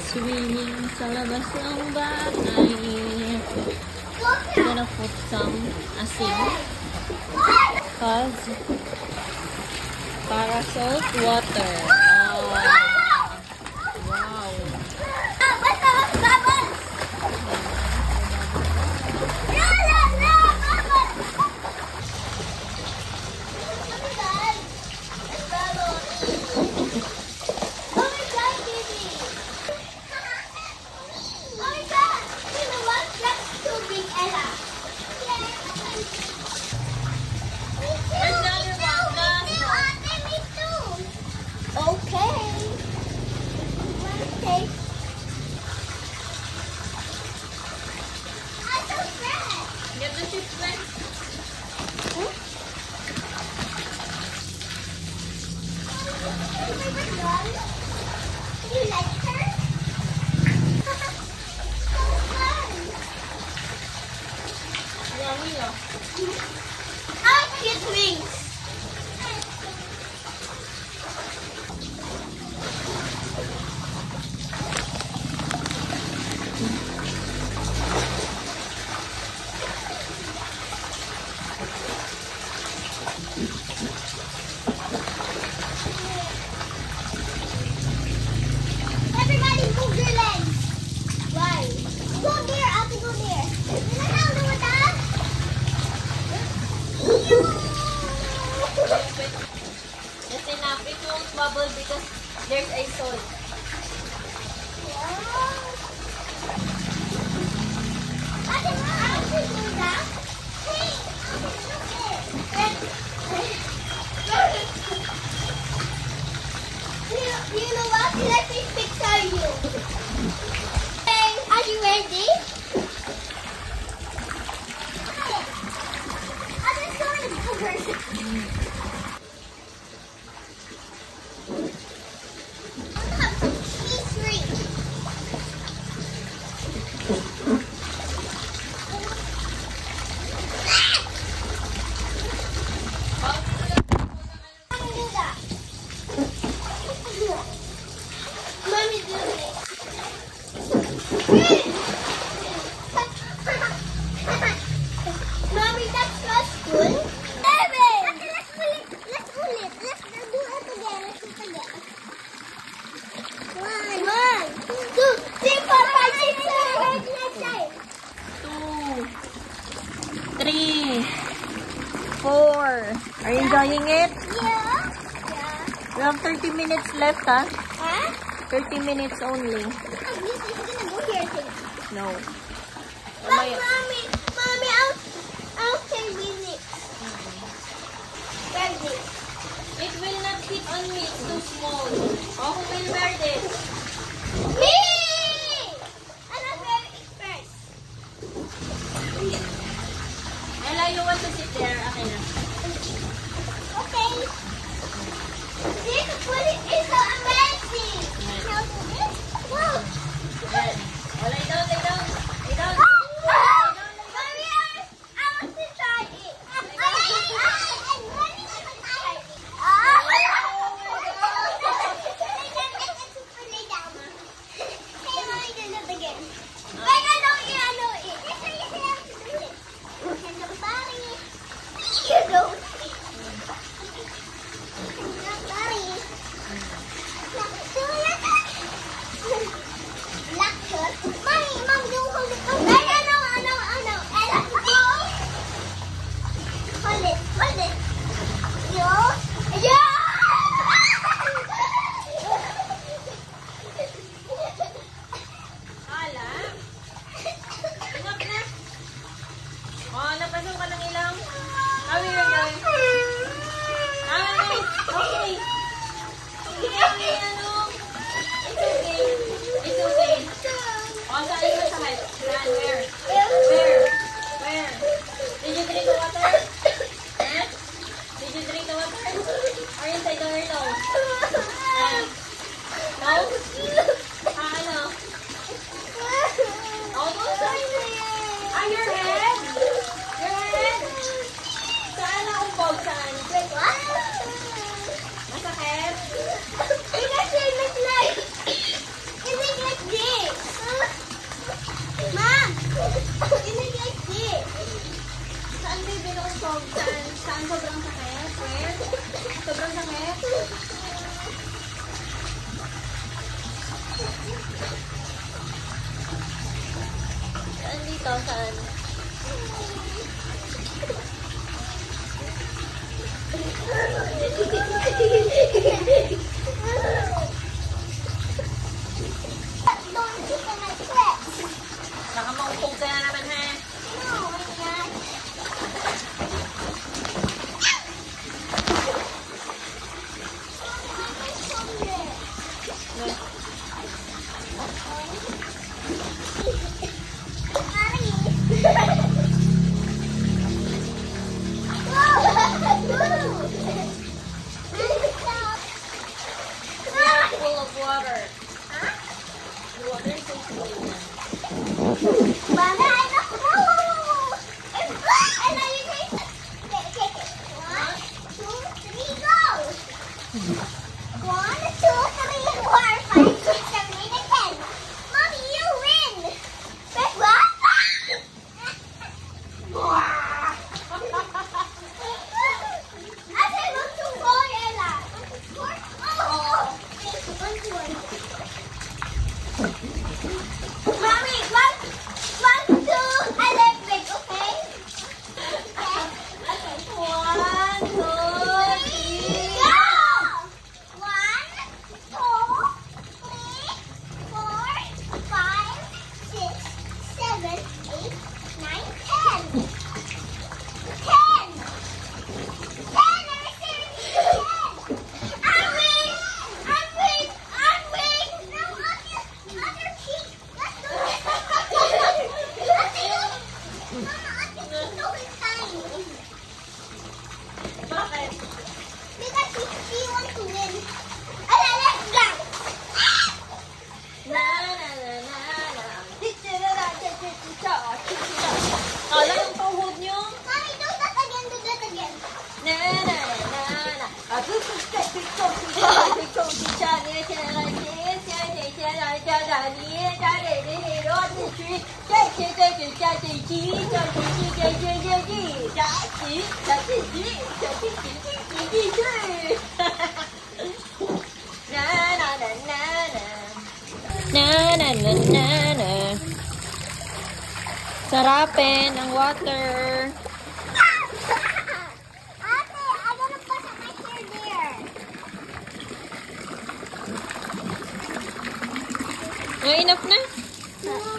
swimming sa labas ng bahay. I'm gonna put some asin. Cause para salt water. Oh, wow. Bubble because there's a salt. You know what? Let me picture you. Hey, are you ready? I'm just going to cover it. Mommy, that's not good. Let's pull it. Let's do it again. Let's do it again. 1, 2, 3, 4, 5, 6, 7, 8, 9, 10. 2, 3, 4. Are you enjoying it? Yeah. We have 30 minutes left, huh? Huh? 30 minutes only. This is gonna go here too. No. But mommy, I'll stay with it. Wear this. It will not fit on me. It's too small. Oh, who will wear this? Me! And I'll wear it first. Ella, you want to sit there? Okay na. Okay. This is so amazing. Now do this. Wow. Yes. Oh, lay down, lay down. Lay down. Mommy, I want to try it. Saan dito? Saan? Don't keep in my clips. Baka maupog ka na naman, ha? No, I'm not. Full of water. The water is so clean. One, two, three, four, five, six, seven, eight, and 10. Mommy, you win. Press what? I said not to score, Ella. Score? Oh. Mommy, one, two, electric, okay? Okay. One, two, three. Go! 1, 2, 3, 4, 5, 6, 7, 8, 9, 10. 10! 10! Every series is 10! I'm weak! I'm weak! I'm weak! Now on your cheek! Let's do this! Mama, on your cheek, no, it's tiny. Bakit? Because she wants to win. Okay, let's go! Na na na na na. Kala yung tuhod nyo? Mommy, do that again, do that again. Na na na na na. Sarapin ang water. Ate, I want to put my hair there. Oh, enough na? No.